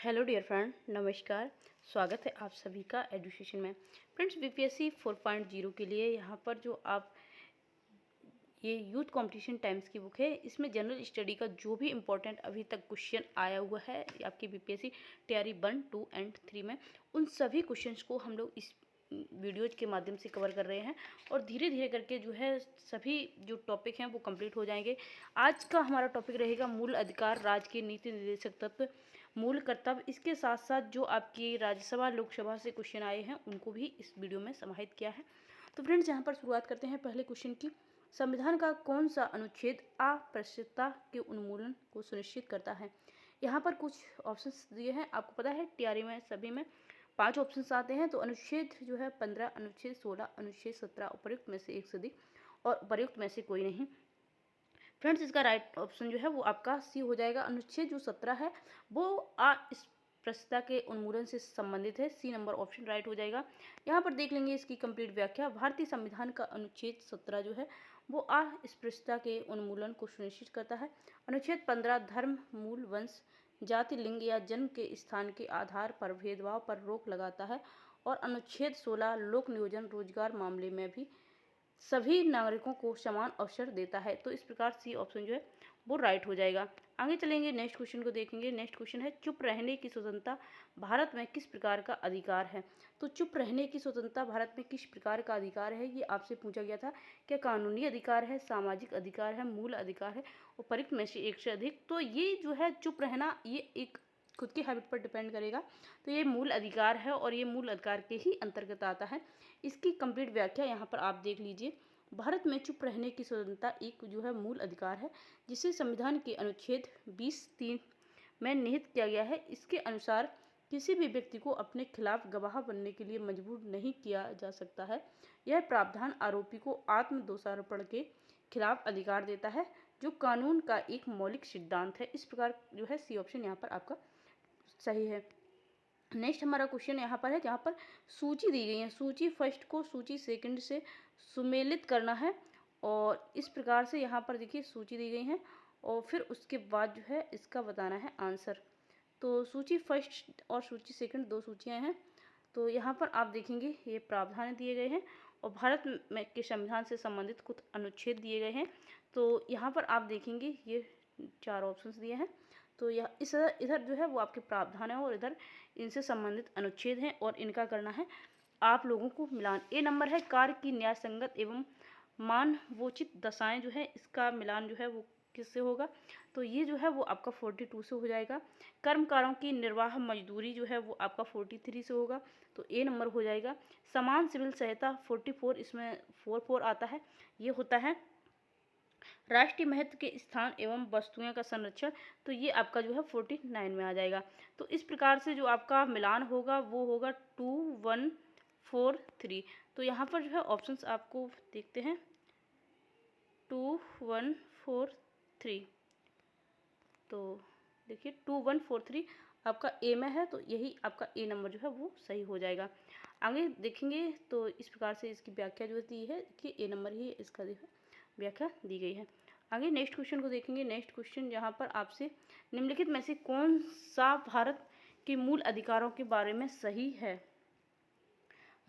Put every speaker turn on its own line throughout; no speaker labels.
Hello dear friend, नमस्कार। स्वागत है आप सभी का एजुकेशन में। फ्रेंड्स, बीपीएससी 4.0 के लिए यहाँ पर जो आप ये यूथ कंपटीशन टाइम्स की बुक है, इसमें जनरल स्टडी का जो भी इम्पोर्टेंट अभी तक क्वेश्चन आया हुआ है आपकी बीपीएससी तैयारी 1, 2 एंड 3 में, उन सभी क्वेश्चंस को हम लोग इस वीडियोज के माध्यम से कवर कर रहे हैं और धीरे धीरे करके जो है सभी जो टॉपिक हैं वो कंप्लीट हो जाएंगे। आज का हमारा टॉपिक रहेगा मूल अधिकार, राज्य के नीति निर्देशक तत्व, मूल कर्तव्य। इसके साथ साथ जो आपकी राज्यसभा लोकसभा से क्वेश्चन आए हैं उनको भी इस वीडियो में समाहित किया है। तो फ्रेंड्स, यहाँ पर शुरुआत करते हैं पहले क्वेश्चन की। संविधान का कौन सा अनुच्छेद अस्पृश्यता के उन्मूलन को सुनिश्चित करता है? यहाँ पर कुछ ऑप्शंस दिए हैं। आपको पता है तैयारी में सभी में 5 ऑप्शंस आते हैं। तो अनुच्छेद जो है 15, अनुच्छेद 16, अनुच्छेद 17, उपर्युक्त में से एक से अधिक और उपर्युक्त में से कोई नहीं। फ्रेंड्स, इसका राइट ऑप्शन जो है वो आपका सी हो जाएगा। अनुच्छेद जो 17 है वो अस्पृश्यता के उन्मूलन से संबंधित है। सी नंबर ऑप्शन राइट हो जाएगा। यहाँ पर देख लेंगे इसकी कंप्लीट व्याख्या। भारतीय संविधान का अनुच्छेद 17 जो है वो अस्पृश्यता के उन्मूलन को सुनिश्चित करता है। अनुच्छेद 15 धर्म, मूल, वंश, जाति, लिंग या जन्म के स्थान के आधार पर भेदभाव पर रोक लगाता है। और अनुच्छेद 16 लोक नियोजन रोजगार मामले में भी सभी नागरिकों को समान अवसर देता है। तो इस प्रकार सी ऑप्शन जो है वो राइट हो जाएगा। आगे चलेंगे, नेक्स्ट क्वेश्चन को देखेंगे। नेक्स्ट क्वेश्चन है, चुप रहने की स्वतंत्रता भारत में किस प्रकार का अधिकार है? तो चुप रहने की स्वतंत्रता भारत में किस प्रकार का अधिकार है, ये आपसे पूछा गया था। क्या कानूनी अधिकार है, सामाजिक अधिकार है, मूल अधिकार है, उपर्युक्त में से एक से अधिक? तो ये जो है चुप रहना, ये एक खुद की हैबिट पर डिपेंड करेगा। तो ये मूल अधिकार है और ये मूल अधिकार के ही अंतर्गत आता है। इसकी कंप्लीट व्याख्या यहाँ पर आप देख लीजिए। भारत में चुप रहने की स्वतंत्रता एक जो है मूल अधिकार है, जिसे संविधान के अनुच्छेद 20(3) में निहित किया गया है। इसके अनुसार किसी भी व्यक्ति को अपने खिलाफ गवाह बनने के लिए मजबूर नहीं किया जा सकता है। यह प्रावधान आरोपी को आत्म दोषारोपण के खिलाफ अधिकार देता है, जो कानून का एक मौलिक सिद्धांत है। इस प्रकार जो है सी ऑप्शन यहाँ पर आपका सही है। नेक्स्ट हमारा क्वेश्चन यहाँ पर है, जहाँ पर सूची दी गई है। सूची फर्स्ट को सूची सेकंड से सुमेलित करना है और इस प्रकार से यहाँ पर देखिए सूची दी गई है और फिर उसके बाद जो है इसका बताना है आंसर। तो सूची फर्स्ट और सूची सेकंड दो सूचियाँ हैं। तो यहाँ पर आप देखेंगे ये प्रावधान दिए गए हैं और भारत में के संविधान से संबंधित कुछ अनुच्छेद दिए गए हैं। तो यहाँ पर आप देखेंगे ये 4 ऑप्शंस दिए हैं। तो यह इधर जो है वो आपके प्रावधान है और इधर इनसे संबंधित अनुच्छेद हैं और इनका करना है आप लोगों को मिलान। ए नंबर है, कार्य की न्याय संगत एवं मानवोचित दशाएं जो है, इसका मिलान जो है वो किससे होगा? तो ये जो है वो आपका 42 से हो जाएगा। कर्मकारों की निर्वाह मजदूरी जो है वो आपका 43 से होगा, तो ए नंबर हो जाएगा। समान सिविल सहायता 44, इसमें 44 आता है। ये होता है राष्ट्रीय महत्व के स्थान एवं वस्तुओं का संरक्षण, तो ये आपका जो है 49 में आ जाएगा। तो इस प्रकार से जो आपका मिलान होगा वो होगा 2143। तो यहाँ पर जो है ऑप्शंस आपको देखते हैं 2143। तो देखिए 2143 आपका ए में है, तो यही आपका ए नंबर जो है वो सही हो जाएगा। आगे देखेंगे तो इस प्रकार से इसकी व्याख्या जो दी है कि ए नंबर ही इसका जो है व्याख्या दी गई है। आगे नेक्स्ट क्वेश्चन को देखेंगे। नेक्स्ट क्वेश्चन जहाँ पर आपसे निम्नलिखित में से कौन सा भारत के मूल अधिकारों के बारे में सही है?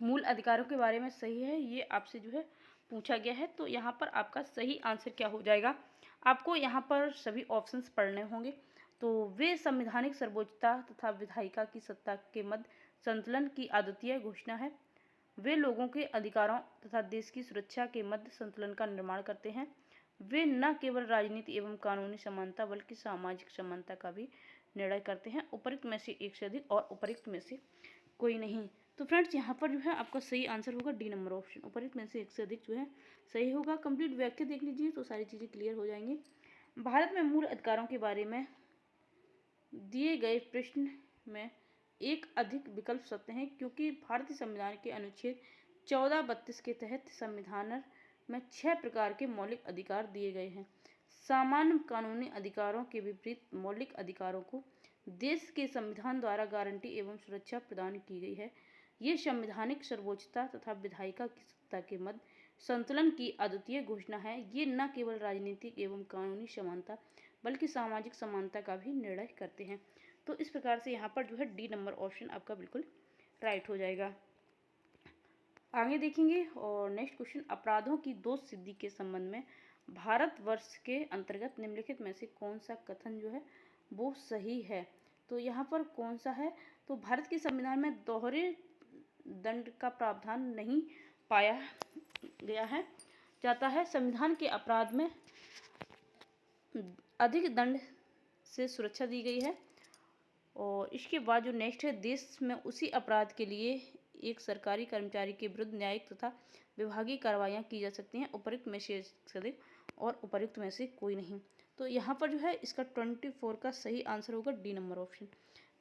मूल अधिकारों के बारे में सही है, ये आपसे जो है पूछा गया है। तो यहाँ पर आपका सही आंसर क्या हो जाएगा? आपको यहाँ पर सभी ऑप्शंस पढ़ने होंगे। तो वे संवैधानिक सर्वोच्चता तथा विधायिका की सत्ता के मध्य संतुलन की अद्वितीय घोषणा है। वे लोगों के अधिकारों तथा देश की सुरक्षा के मध्य संतुलन का निर्माण करते हैं। वे न केवल राजनीति एवं कानूनी समानता बल्कि सामाजिक समानता का भी निर्णय करते हैं। उपर्युक्त में से एक से अधिक और उपर्युक्त में से कोई नहीं। तो फ्रेंड्स, यहाँ पर जो है आपका सही आंसर होगा डी नंबर ऑप्शन, उपर्युक्त में से एक से अधिक जो है सही होगा। कंप्लीट व्याख्या देख लीजिए तो सारी चीज़ें क्लियर हो जाएंगी। भारत में मूल अधिकारों के बारे में दिए गए प्रश्न में एक अधिक विकल्प सत्य हैं, क्योंकि भारतीय संविधान के अनुच्छेद 1432 के तहत संविधान में 6 प्रकार के मौलिक अधिकार दिए गए हैं। सामान्य कानूनी अधिकारों के विपरीत मौलिक अधिकारों को देश के संविधान द्वारा गारंटी एवं सुरक्षा प्रदान की गई है। ये संवैधानिक सर्वोच्चता तथा विधायिका की सत्ता के मध्य संतुलन की अद्वितीय घोषणा है। ये न केवल राजनीतिक एवं कानूनी समानता बल्कि सामाजिक समानता का भी निर्णय करते हैं। तो इस प्रकार से यहाँ पर जो है डी नंबर ऑप्शन आपका बिल्कुल राइट हो जाएगा। आगे देखेंगे और नेक्स्ट क्वेश्चन, अपराधों की दोष सिद्धि के संबंध में भारतवर्ष के अंतर्गत निम्नलिखित में से कौन सा कथन जो है वो सही है। तो यहाँ पर कौन सा है, तो भारत के संविधान में दोहरे दंड का प्रावधान नहीं पाया गया है जाता है। संविधान के अपराध में अधिक दंड से सुरक्षा दी गई है। और इसके बाद जो नेक्स्ट है, देश में उसी अपराध के लिए एक सरकारी कर्मचारी के विरुद्ध न्यायिक तथा विभागीय कार्रवाइयाँ की जा सकती हैं, उपयुक्त में से अधिक और उपयुक्त में से कोई नहीं। तो यहाँ पर जो है इसका 24 का सही आंसर होगा D number option.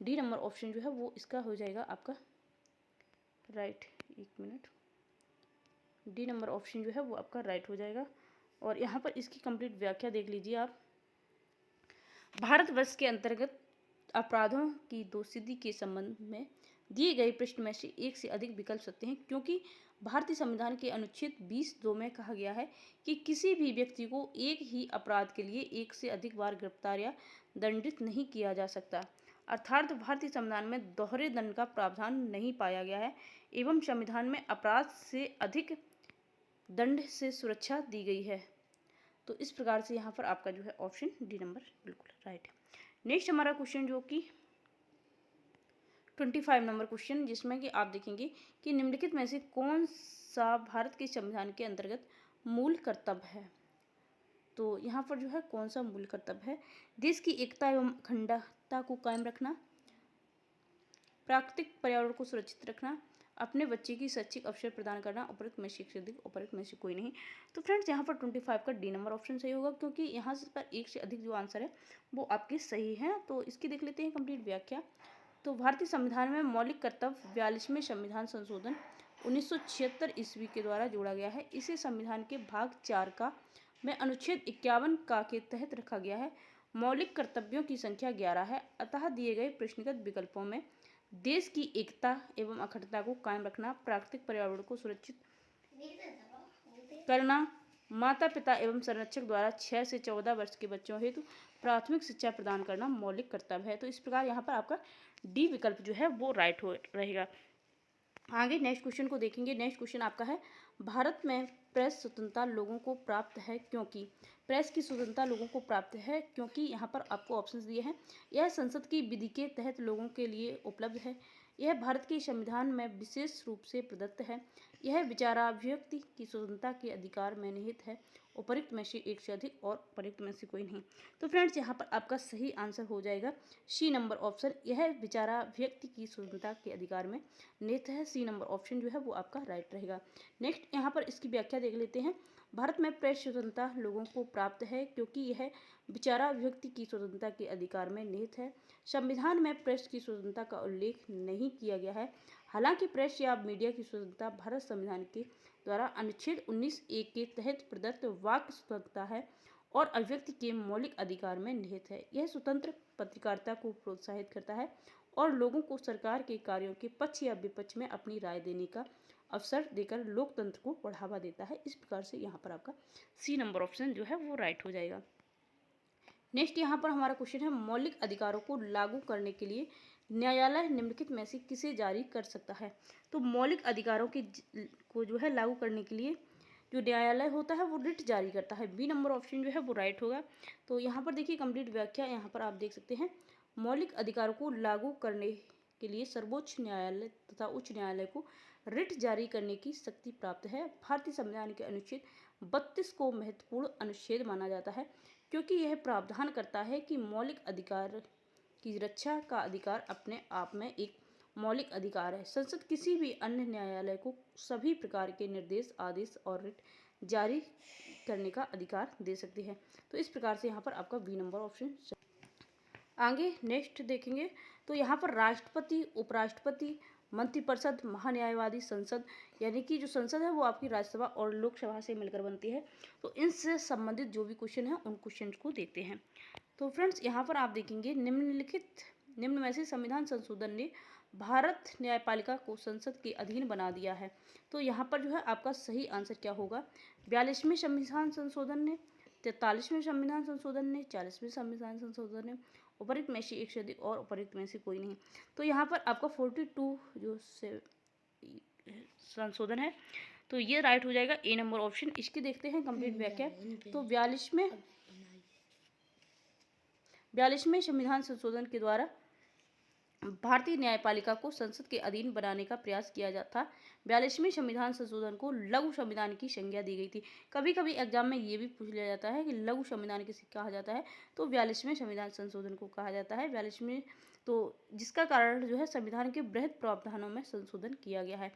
D number option जो है वो इसका हो जाएगा आपका राइट। एक मिनट, डी नंबर ऑप्शन जो है वो आपका राइट हो जाएगा। और यहाँ पर इसकी कंप्लीट व्याख्या देख लीजिए आप। भारतवर्ष के अंतर्गत अपराधों की दोषसिद्धि के संबंध में दिए गए प्रश्न में से एक से अधिक विकल्प सकते हैं, क्योंकि भारतीय संविधान के अनुच्छेद 20(2) में कहा गया है कि किसी भी व्यक्ति को एक ही अपराध के लिए एक से अधिक बार गिरफ्तार या दंडित नहीं किया जा सकता। अर्थात भारतीय संविधान में दोहरे दंड का प्रावधान नहीं पाया गया है एवं संविधान में अपराध से अधिक दंड से सुरक्षा दी गई है। तो इस प्रकार से यहाँ पर आपका जो है ऑप्शन डी नंबर बिल्कुल राइट है। नेक्स्ट हमारा क्वेश्चन जो कि 25 नंबर क्वेश्चन, जिसमें कि आप देखेंगे कि निम्नलिखित में से कौन सा भारत के संविधान के अंतर्गत मूल कर्तव्य है। तो यहाँ पर जो है कौन सा मूल कर्तव्य है, देश की एकता एवं अखंडता को कायम रखना, प्राकृतिक पर्यावरण को सुरक्षित रखना, अपने बच्चे की शैक्षिक अवसर प्रदान करना, उपयुक्त में से अधिक, उपयुक्त में से कोई नहीं। तो फ्रेंड्स यहाँ पर 25 का डी नंबर ऑप्शन सही होगा, क्योंकि यहाँ पर एक से अधिक जो आंसर है वो आपके सही हैं। तो इसकी देख लेते हैं कंप्लीट व्याख्या। तो भारतीय संविधान में मौलिक कर्तव्य 42वें संविधान संशोधन 1976 ईस्वी के द्वारा जोड़ा गया है। इसे संविधान के भाग 4 का में अनुच्छेद 51 का के तहत रखा गया है। मौलिक कर्तव्यों की संख्या 11 है। अतः दिए गए प्रश्नगत विकल्पों में देश की एकता एवं अखंडता को कायम रखना, प्राकृतिक पर्यावरण को सुरक्षित करना, माता पिता एवं संरक्षक द्वारा 6 से 14 वर्ष के बच्चों हेतु प्राथमिक शिक्षा प्रदान करना मौलिक कर्तव्य है। तो इस प्रकार यहाँ पर आपका डी विकल्प जो है वो राइट हो रहेगा। आगे नेक्स्ट क्वेश्चन को देखेंगे। नेक्स्ट क्वेश्चन आपका है, भारत में प्रेस स्वतंत्रता लोगों को प्राप्त है क्योंकि। प्रेस की स्वतंत्रता लोगों को प्राप्त है क्योंकि यहाँ पर आपको ऑप्शंस दिए हैं। यह संसद की विधि के तहत लोगों के लिए उपलब्ध है। यह भारत के संविधान में विशेष रूप से प्रदत्त है। यह विचाराभिव्यक्ति की स्वतंत्रता के अधिकार में निहित है। उपयुक्त में से एक से अधिक और उपयुक्त में से कोई नहीं। तो फ्रेंड्स यहाँ पर आपका सही आंसर हो जाएगा सी नंबर ऑप्शन। यह विचाराभिव्यक्ति की स्वतंत्रता के अधिकार में निहित है। सी नंबर ऑप्शन जो है वो आपका राइट रहेगा। नेक्स्ट यहाँ पर इसकी व्याख्या देख लेते हैं। भारत में प्रेस स्वतंत्रता लोगों को प्राप्त है क्योंकि यह विचाराभिव्यक्ति की स्वतंत्रता के अधिकार में निहित है। संविधान में प्रेस की स्वतंत्रता का उल्लेख नहीं किया गया है। हालांकि प्रेस या मीडिया की स्वतंत्रता भारत संविधान के द्वारा अनुच्छेद 19(1) के तहत प्रदत्त वाक स्वतंत्रता है और अभिव्यक्ति के मौलिक अधिकार में निहित है। यह स्वतंत्र पत्रकारिता को प्रोत्साहित करता है और लोगों को सरकार के कार्यों के पक्ष या विपक्ष में अपनी राय देने का अवसर देकर लोकतंत्र को बढ़ावा देता है। इस प्रकार से यहाँ पर आपका सी नंबर ऑप्शन जो है वो राइट हो जाएगा। नेक्स्ट यहाँ पर हमारा क्वेश्चन है, मौलिक अधिकारों को लागू करने के लिए न्यायालय निम्नलिखित में से किसे जारी कर सकता है। तो मौलिक अधिकारों को जो है लागू करने के लिए जो न्यायालय होता है वो रिट जारी करता है। बी नंबर ऑप्शन जो है वो राइट होगा। तो यहाँ पर देखिए कंप्लीट व्याख्या यहाँ पर आप देख सकते हैं। मौलिक अधिकारों को लागू करने के लिए सर्वोच्च न्यायालय तथा उच्च न्यायालय को रिट जारी करने की शक्ति प्राप्त है। भारतीय संविधान के अनुच्छेद 32 को महत्वपूर्ण अनुच्छेद माना जाता है क्योंकि यह प्रावधान करता है कि मौलिक अधिकार की रक्षा का अधिकार अपने आप में एक मौलिक अधिकार है। संसद किसी भी अन्य न्यायालय को सभी प्रकार के निर्देश, आदेश और रिट जारी करने का अधिकार दे सकती है। तो इस प्रकार से यहाँ पर आपका बी नंबर ऑप्शन। आगे नेक्स्ट देखेंगे तो यहाँ पर राष्ट्रपति, उपराष्ट्रपति, मंत्रिपरिषद, महान्यायवादी, संसद, यानी कि जो संसद है वो आपकी राज्यसभा और लोकसभा से मिलकर बनती है। तो इनसे संबंधित जो भी क्वेश्चन है उन क्वेश्चन को देखते हैं। तो फ्रेंड्स यहाँ पर आप देखेंगे निम्न में से संविधान संशोधन ने भारत न्यायपालिका को संसद के अधीन बना दिया है। तो यहाँ पर जो है आपका सही आंसर क्या होगा, 42वें संविधान संशोधन ने, 43वें संविधान संशोधन ने, 40वें संविधान संशोधन ने उपरोक्त में से एक से अधिक और उपरोक्त में से कोई नहीं। तो यहाँ पर आपका 42 जो से संशोधन है तो ये राइट हो जाएगा ए नंबर ऑप्शन। इसकी देखते हैं कंप्लीट व्याख्या। तो 42वें संविधान संशोधन के द्वारा भारतीय न्यायपालिका को संसद के अधीन बनाने का प्रयास किया जाता था। 42वें संविधान संशोधन को लघु संविधान की संज्ञा दी गई थी। कभी कभी एग्जाम में ये भी पूछ लिया जाता है कि लघु संविधान किसे कहा जाता है, तो 42वें संविधान संशोधन को कहा जाता है। 42वें तो जिसका कारण जो है संविधान के बृहद प्रावधानों में संशोधन किया गया है।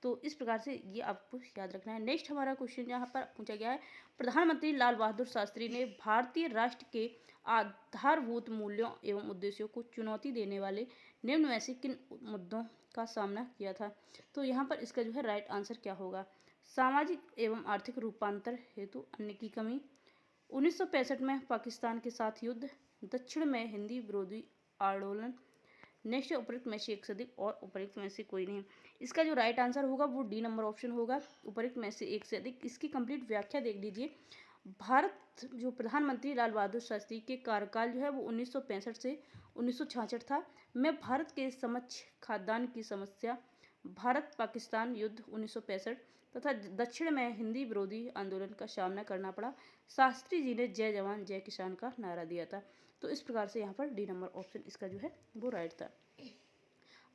तो इस प्रकार से ये आपको याद रखना है। नेक्स्ट हमारा क्वेश्चन यहाँ पर पूछा गया है, प्रधानमंत्री लाल बहादुर शास्त्री ने भारतीय राष्ट्र के आधारभूत मूल्यों एवं उद्देश्यों को चुनौती देने वाले निम्न में से किन मुद्दों का सामना किया था। तो यहाँ पर इसका जो है राइट आंसर क्या होगा, सामाजिक एवं आर्थिक रूपांतर हेतु अन्न की कमी, 1965 में पाकिस्तान के साथ युद्ध, दक्षिण में हिंदी विरोधी आंदोलन, नेक्स्ट उपरोक्त में से एक से अधिक और उपरोक्त में से कोई नहीं। इसका जो राइट आंसर होगा वो डी नंबर ऑप्शन होगा, उपरोक्त में से एक से अधिक। इसकी कंप्लीट व्याख्या देख लीजिए। भारत जो प्रधानमंत्री लाल बहादुर शास्त्री के कार्यकाल जो है वो 1965 से 1966 था में भारत के समक्ष खाद्यान्न की समस्या, भारत पाकिस्तान युद्ध 1965 तथा दक्षिण में हिंदी विरोधी आंदोलन का सामना करना पड़ा। शास्त्री जी ने जय जवान जय किसान का नारा दिया था। तो इस प्रकार से यहाँ पर डी नंबर ऑप्शन इसका जो है वो राइट था।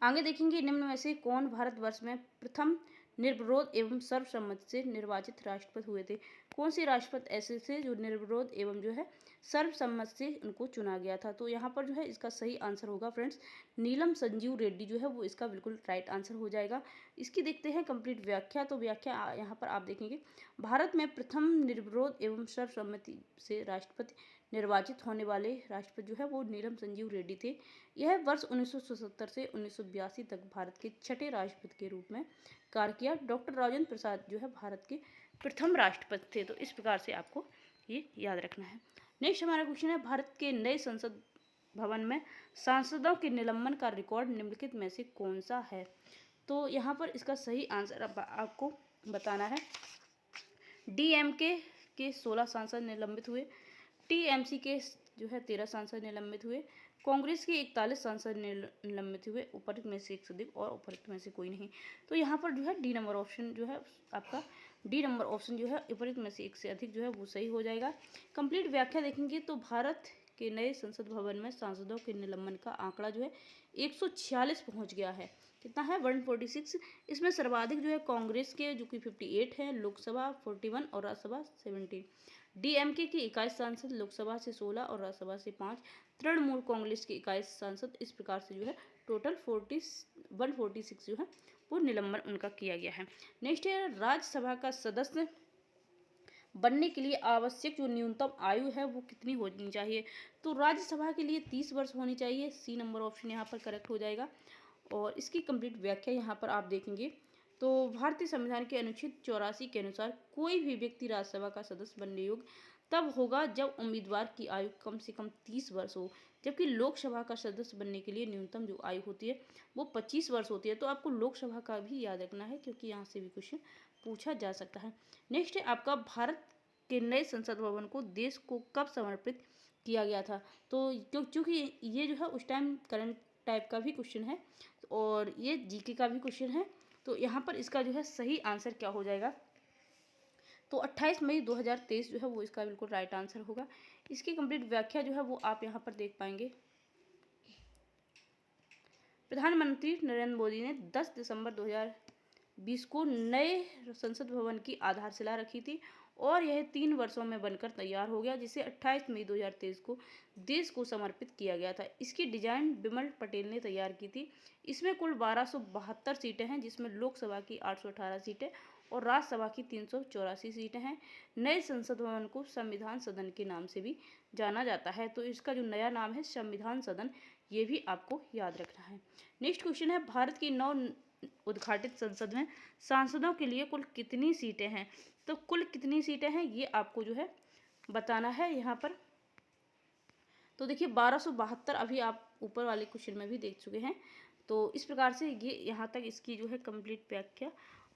आगे देखेंगे, निम्न में से कौन भारतवर्ष में प्रथम निर्विरोध एवं सर्वसम्मति से निर्वाचित राष्ट्रपति हुए थे। कौन से राष्ट्रपति ऐसे थे जो निर्विरोध एवं जो है सर्वसम्मति से उनको चुना गया था। तो यहाँ पर जो है इसका सही आंसर होगा फ्रेंड्स नीलम संजीव रेड्डी जो है वो इसका बिल्कुल राइट आंसर हो जाएगा। इसकी देखते हैं कंप्लीट व्याख्या। तो व्याख्या यहाँ पर आप देखेंगे, भारत में प्रथम निर्विरोध एवं सर्वसम्मति से राष्ट्रपति निर्वाचित होने वाले राष्ट्रपति जो है वो नीलम संजीव रेड्डी थे। यह वर्ष 1977 से 1982 तक भारत के छठे राष्ट्रपति के रूप में कार्य किया। डॉक्टर राजेंद्र प्रसाद जो है भारत के प्रथम राष्ट्रपति थे। तो इस प्रकार से आपको ये याद रखना है। नेक्स्ट हमारा क्वेश्चन है, भारत के नए संसद भवन में सांसदों के निलंबन का रिकॉर्ड निम्नलिखित में से कौन सा है। तो यहाँ पर इसका सही आंसर आपको बताना है। डीएमके के 16 सांसद निलंबित हुए, टीएमसी के जो है 13 सांसद निलंबित हुए, कांग्रेस के 41 सांसद निलंबित हुए, उपरोक्त में से एक से अधिक और उपरोक्त में से कोई नहीं। तो यहाँ पर जो है डी नंबर ऑप्शन जो है आपका डी नंबर ऑप्शन जो है उपरोक्त में से एक से अधिक जो है वो सही हो जाएगा। कंप्लीट व्याख्या देखेंगे तो भारत के नए संसद भवन में सांसदों के निलंबन का आंकड़ा जो है 146 पहुंच गया है। कितना है 146। इसमें सर्वाधिक जो है कांग्रेस के जो कि 58 है, लोकसभा 41 और राज्यसभा 17। डीएमके के 21 सांसद, लोकसभा से 16 और राज्यसभा से 5, तृणमूल कांग्रेस के 21 सांसद। इस प्रकार से जो है टोटल 146 जो है वो निलंबन उनका किया गया है। नेक्स्ट है, राज्यसभा का सदस्य बनने के लिए आवश्यक जो न्यूनतम आयु है वो कितनी होनी चाहिए। तो राज्यसभा के लिए 30 वर्ष होनी चाहिए। सी नंबर ऑप्शन यहाँ पर करेक्ट हो जाएगा। और इसकी कंप्लीट व्याख्या यहाँ पर आप देखेंगे तो भारतीय संविधान के अनुच्छेद 84 के अनुसार कोई भी व्यक्ति राज्यसभा का सदस्य बनने योग्य तब होगा जब उम्मीदवार की आयु कम से कम 30 वर्ष हो, जबकि लोकसभा का सदस्य बनने के लिए न्यूनतम जो आयु होती है वो 25 वर्ष होती है। तो आपको लोकसभा का भी याद रखना है क्योंकि यहाँ से भी क्वेश्चन पूछा जा सकता है। नेक्स्ट है आपका, भारत के नए संसद भवन को देश को कब समर्पित किया गया था। तो क्योंकि ये जो है उस टाइम करंट टाइप का भी क्वेश्चन है और ये जीके का भी क्वेश्चन है। तो यहाँ पर इसका जो है सही आंसर क्या हो जाएगा, तो 28 मई 2023 जो है वो इसका बिल्कुल राइट आंसर होगा। इसकी कंप्लीट व्याख्या जो है वो आप यहाँ पर देख पाएंगे। प्रधानमंत्री नरेंद्र मोदी ने 10 दिसंबर 2020 को नए संसद भवन की आधारशिला रखी थी और यह 3 वर्षों में बनकर तैयार हो गया, जिसे 28 मई 2023 को देश को समर्पित किया गया था। इसकी डिजाइन बिमल पटेल ने तैयार की थी। इसमें कुल 1272 सीटें हैं, जिसमें लोकसभा की 818 सीटें और राज्यसभा की 384 सीटें हैं। नए संसद भवन को संविधान सदन के नाम से भी जाना जाता है। तो इसका जो नया नाम है संविधान सदन, ये भी आपको याद रखना है। नेक्स्ट क्वेश्चन है, भारत की नव उद्घाटित संसद में सांसदों के लिए कुल कितनी सीटें हैं। तो कुल कितनी सीटें हैं ये आपको जो है बताना है यहाँ पर। तो देखिए 1272 अभी आप ऊपर वाले क्वेश्चन में भी देख चुके हैं। तो इस प्रकार से ये यहाँ तक इसकी जो है कंप्लीट व्याख्या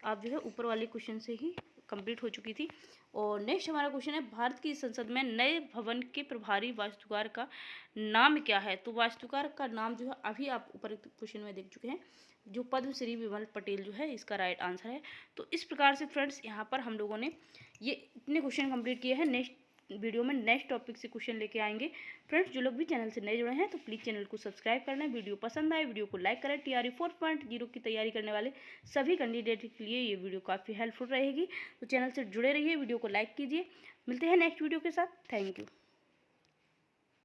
आप जो है ऊपर वाले क्वेश्चन से ही कंप्लीट हो चुकी थी। और नेक्स्ट हमारा क्वेश्चन है, भारत की संसद में नए भवन के प्रभारी वास्तुकार का नाम क्या है? तो वास्तुकार का नाम जो है अभी आप ऊपर क्वेश्चन में देख चुके हैं, जो पद्मश्री विमल पटेल जो है इसका राइट आंसर है। तो इस प्रकार से फ्रेंड्स यहाँ पर हम लोगों ने ये इतने क्वेश्चन कंप्लीट किए हैं। नेक्स्ट वीडियो में नेक्स्ट टॉपिक से क्वेश्चन लेके आएंगे। फ्रेंड्स जो लोग भी चैनल से नए जुड़े हैं तो प्लीज़ चैनल को सब्सक्राइब करना, वीडियो पसंद आए वीडियो को लाइक करें। TRE 4.0 की तैयारी करने वाले सभी कैंडिडेट के लिए ये वीडियो काफ़ी हेल्पफुल रहेगी। तो चैनल से जुड़े रहिए, वीडियो को लाइक कीजिए। मिलते हैं नेक्स्ट वीडियो के साथ। Thank you.